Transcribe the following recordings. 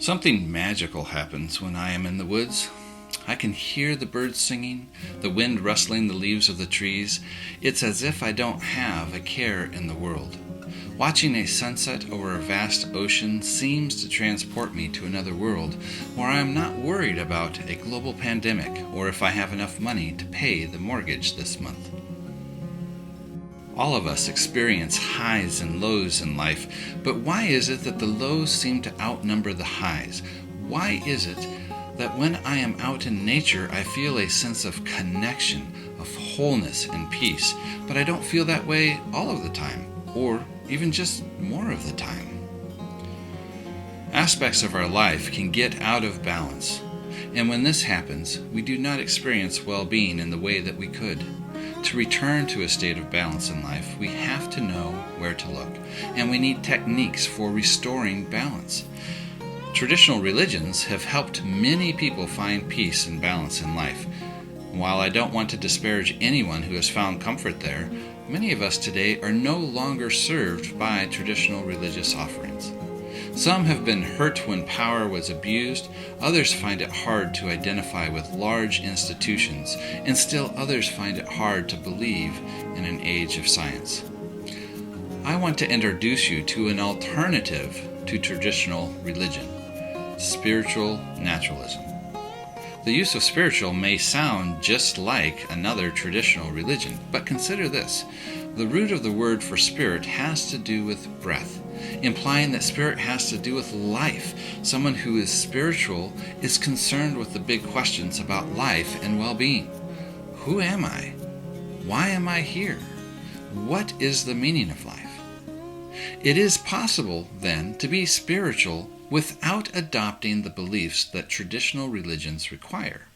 Something magical happens when I am in the woods. I can hear the birds singing, the wind rustling the leaves of the trees. It's as if I don't have a care in the world. Watching a sunset over a vast ocean seems to transport me to another world where I am not worried about a global pandemic or if I have enough money to pay the mortgage this month. All of us experience highs and lows in life, but why is it that the lows seem to outnumber the highs? Why is it that when I am out in nature, I feel a sense of connection, of wholeness and peace, but I don't feel that way all of the time, or even just more of the time? Aspects of our life can get out of balance, and when this happens, we do not experience well-being in the way that we could. To return to a state of balance in life, we have to know where to look, and we need techniques for restoring balance. Traditional religions have helped many people find peace and balance in life. While I don't want to disparage anyone who has found comfort there, many of us today are no longer served by traditional religious offerings. Some have been hurt when power was abused, others find it hard to identify with large institutions, and still others find it hard to believe in an age of science. I want to introduce you to an alternative to traditional religion: spiritual naturalism. The use of spiritual may sound just like another traditional religion, but consider this. The root of the word for spirit has to do with breath, implying that spirit has to do with life. Someone who is spiritual is concerned with the big questions about life and well-being. Who am I? Why am I here? What is the meaning of life? It is possible, then, to be spiritual without adopting the beliefs that traditional religions require.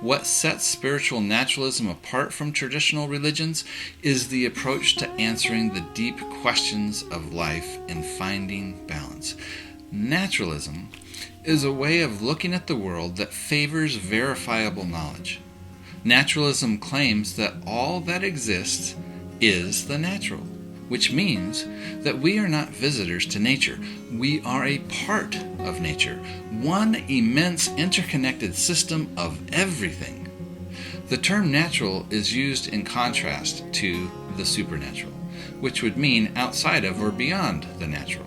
What sets spiritual naturalism apart from traditional religions is the approach to answering the deep questions of life and finding balance. Naturalism is a way of looking at the world that favors verifiable knowledge. Naturalism claims that all that exists is the natural, which means that we are not visitors to nature. We are a part of nature, one immense interconnected system of everything. The term natural is used in contrast to the supernatural, which would mean outside of or beyond the natural.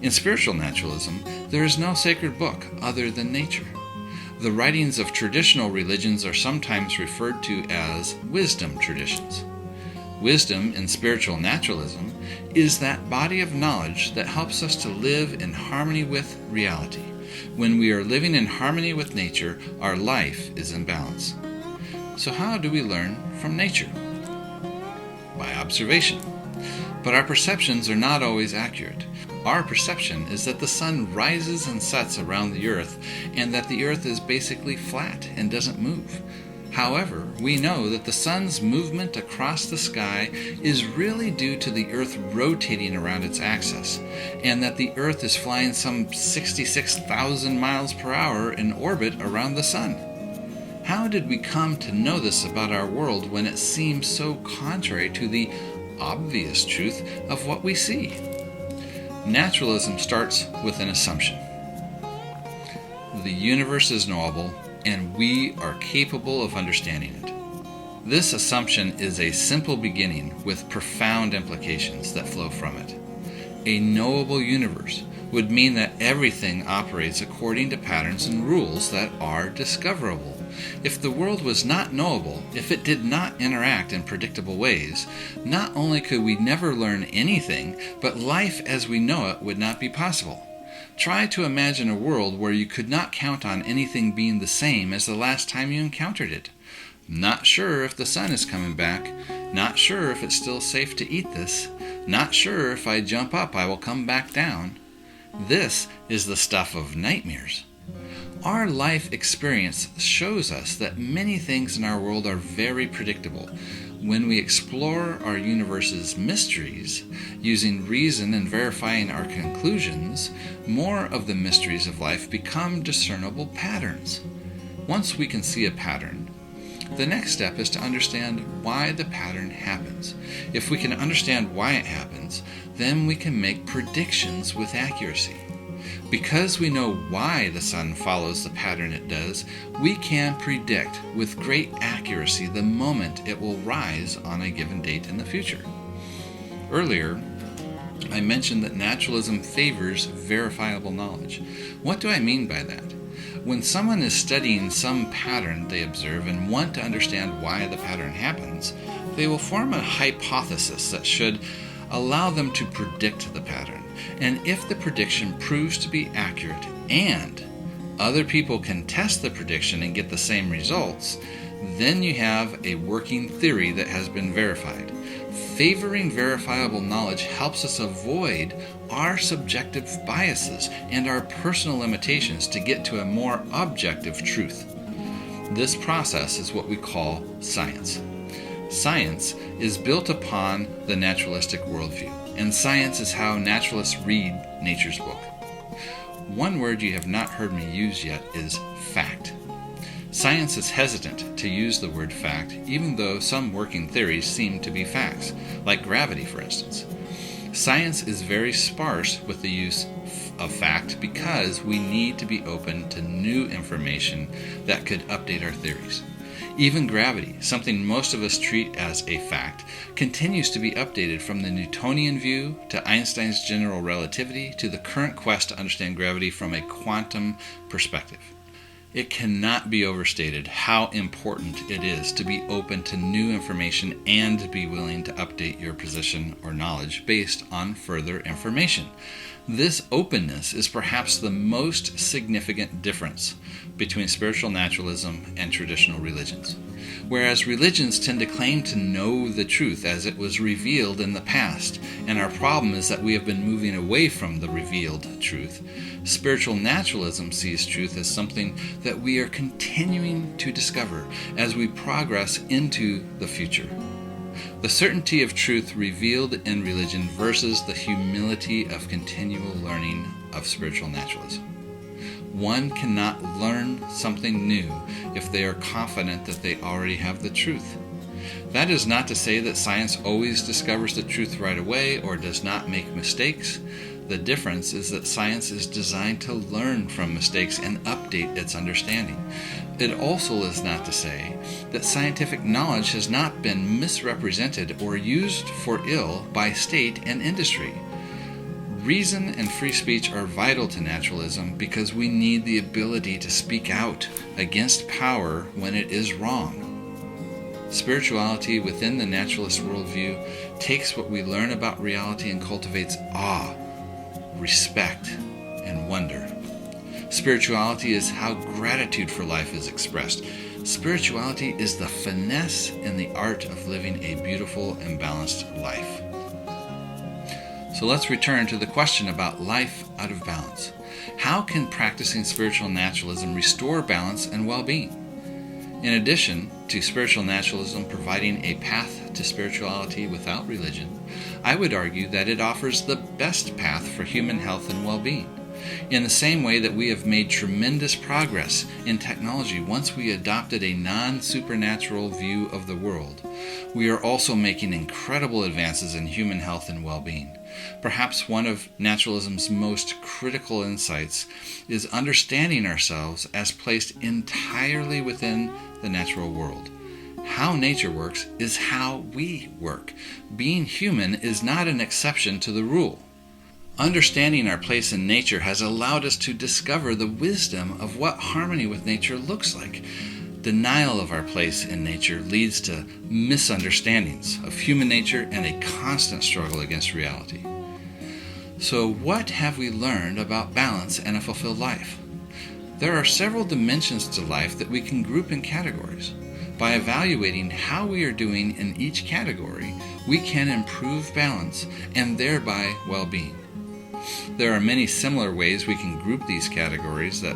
In spiritual naturalism, there is no sacred book other than nature. The writings of traditional religions are sometimes referred to as wisdom traditions. Wisdom in spiritual naturalism is that body of knowledge that helps us to live in harmony with reality. When we are living in harmony with nature, our life is in balance. So how do we learn from nature? By observation. But our perceptions are not always accurate. Our perception is that the sun rises and sets around the earth, and that the earth is basically flat and doesn't move. However, we know that the sun's movement across the sky is really due to the earth rotating around its axis, and that the earth is flying some 66,000 miles per hour in orbit around the sun. How did we come to know this about our world when it seems so contrary to the obvious truth of what we see? Naturalism starts with an assumption. The universe is knowable, and we are capable of understanding it. This assumption is a simple beginning with profound implications that flow from it. A knowable universe would mean that everything operates according to patterns and rules that are discoverable. If the world was not knowable, if it did not interact in predictable ways, not only could we never learn anything, but life as we know it would not be possible. Try to imagine a world where you could not count on anything being the same as the last time you encountered it. Not sure if the sun is coming back. Not sure if it's still safe to eat this. Not sure if I jump up I will come back down. This is the stuff of nightmares. Our life experience shows us that many things in our world are very predictable. When we explore our universe's mysteries, using reason and verifying our conclusions, more of the mysteries of life become discernible patterns. Once we can see a pattern, the next step is to understand why the pattern happens. If we can understand why it happens, then we can make predictions with accuracy. Because we know why the sun follows the pattern it does, we can predict with great accuracy the moment it will rise on a given date in the future. Earlier, I mentioned that naturalism favors verifiable knowledge. What do I mean by that? When someone is studying some pattern they observe and want to understand why the pattern happens, they will form a hypothesis that should allow them to predict the pattern. And if the prediction proves to be accurate and other people can test the prediction and get the same results, then you have a working theory that has been verified. Favoring verifiable knowledge helps us avoid our subjective biases and our personal limitations to get to a more objective truth. This process is what we call science. Science is built upon the naturalistic worldview, and science is how naturalists read nature's book. One word you have not heard me use yet is fact. Science is hesitant to use the word fact, even though some working theories seem to be facts, like gravity, for instance. Science is very sparse with the use of fact because we need to be open to new information that could update our theories. Even gravity, something most of us treat as a fact, continues to be updated from the Newtonian view to Einstein's general relativity to the current quest to understand gravity from a quantum perspective. It cannot be overstated how important it is to be open to new information and be willing to update your position or knowledge based on further information. This openness is perhaps the most significant difference between spiritual naturalism and traditional religions. Whereas religions tend to claim to know the truth as it was revealed in the past, and our problem is that we have been moving away from the revealed truth, spiritual naturalism sees truth as something that we are continuing to discover as we progress into the future. The certainty of truth revealed in religion versus the humility of continual learning of spiritual naturalism. One cannot learn something new if they are confident that they already have the truth. That is not to say that science always discovers the truth right away or does not make mistakes. The difference is that science is designed to learn from mistakes and update its understanding. It also is not to say that scientific knowledge has not been misrepresented or used for ill by state and industry. Reason and free speech are vital to naturalism because we need the ability to speak out against power when it is wrong. Spirituality within the naturalist worldview takes what we learn about reality and cultivates awe, respect, and wonder. Spirituality is how gratitude for life is expressed. Spirituality is the finesse in the art of living a beautiful and balanced life. So let's return to the question about life out of balance. How can practicing spiritual naturalism restore balance and well-being? In addition to spiritual naturalism providing a path to spirituality without religion, I would argue that it offers the best path for human health and well-being. In the same way that we have made tremendous progress in technology once we adopted a non-supernatural view of the world, we are also making incredible advances in human health and well-being. Perhaps one of naturalism's most critical insights is understanding ourselves as placed entirely within the natural world. How nature works is how we work. Being human is not an exception to the rule. Understanding our place in nature has allowed us to discover the wisdom of what harmony with nature looks like. Denial of our place in nature leads to misunderstandings of human nature and a constant struggle against reality. So, what have we learned about balance and a fulfilled life? There are several dimensions to life that we can group in categories. By evaluating how we are doing in each category, we can improve balance and thereby well-being. There are many similar ways we can group these categories. That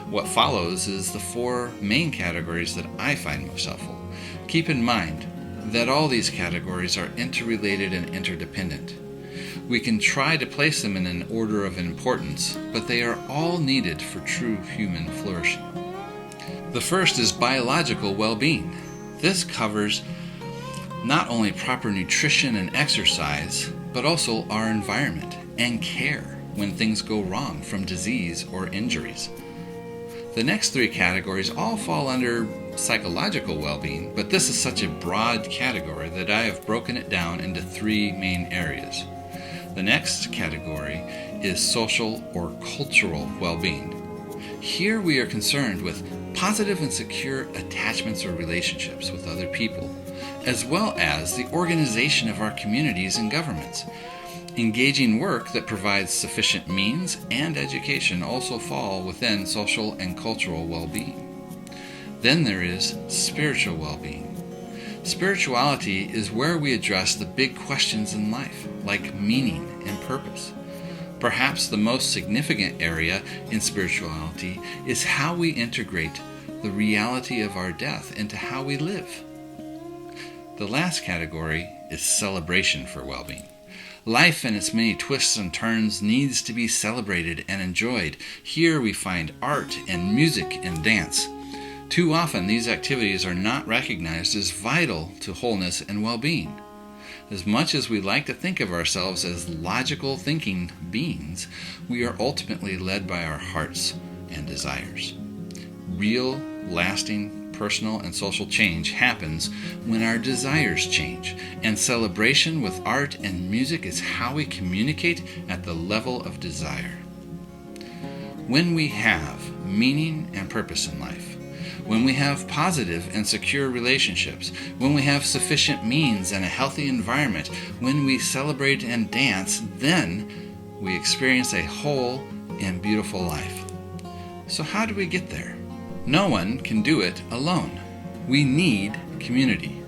what follows is the four main categories that I find most helpful. Keep in mind that all these categories are interrelated and interdependent. We can try to place them in an order of importance, but they are all needed for true human flourishing. The first is biological well-being. This covers not only proper nutrition and exercise, but also our environment and care when things go wrong from disease or injuries. The next three categories all fall under psychological well-being, but this is such a broad category that I have broken it down into three main areas. The next category is social or cultural well-being. Here we are concerned with positive and secure attachments or relationships with other people, as well as the organization of our communities and governments. Engaging work that provides sufficient means and education also fall within social and cultural well-being. Then there is spiritual well-being. Spirituality is where we address the big questions in life, like meaning and purpose. Perhaps the most significant area in spirituality is how we integrate the reality of our death into how we live. The last category is celebration for well-being. Life and its many twists and turns needs to be celebrated and enjoyed. Here we find art and music and dance. Too often these activities are not recognized as vital to wholeness and well-being. As much as we like to think of ourselves as logical thinking beings, we are ultimately led by our hearts and desires. Real, lasting, personal and social change happens when our desires change, and celebration with art and music is how we communicate at the level of desire. When we have meaning and purpose in life, when we have positive and secure relationships, when we have sufficient means and a healthy environment, when we celebrate and dance, then we experience a whole and beautiful life. So how do we get there? No one can do it alone. We need community.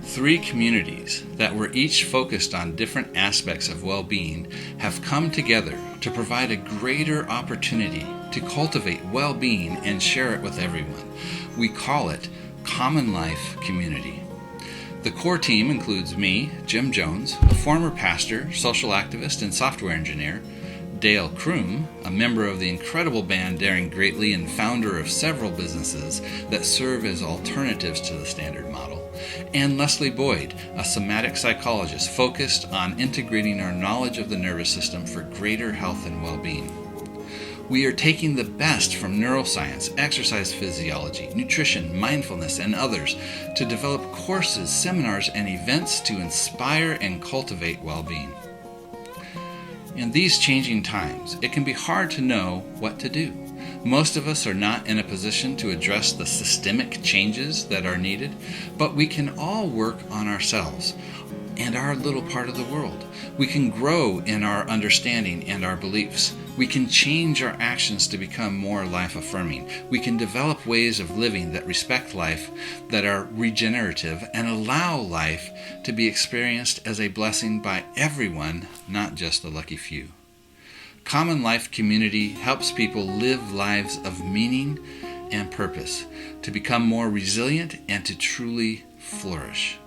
Three communities that were each focused on different aspects of well-being have come together to provide a greater opportunity to cultivate well-being and share it with everyone. We call it Common Life Community. The core team includes me, Jim Jones, a former pastor, social activist, and software engineer, DAIL CROOME, a member of the incredible band Daring Greatly and founder of several businesses that serve as alternatives to the standard model, and Leslie Boyd, a somatic psychologist focused on integrating our knowledge of the nervous system for greater health and well-being. We are taking the best from neuroscience, exercise physiology, nutrition, mindfulness, and others to develop courses, seminars, and events to inspire and cultivate well-being. In these changing times, it can be hard to know what to do. Most of us are not in a position to address the systemic changes that are needed, but we can all work on ourselves and our little part of the world. We can grow in our understanding and our beliefs. We can change our actions to become more life-affirming. We can develop ways of living that respect life, that are regenerative, and allow life to be experienced as a blessing by everyone, not just the lucky few. Common Life Community helps people live lives of meaning and purpose, to become more resilient and to truly flourish.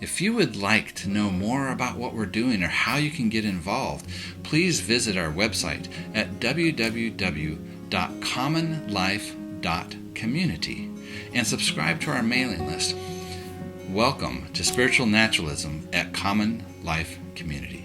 If you would like to know more about what we're doing or how you can get involved, please visit our website at www.commonlife.community and subscribe to our mailing list. Welcome to Spiritual Naturalism at Common Life Community.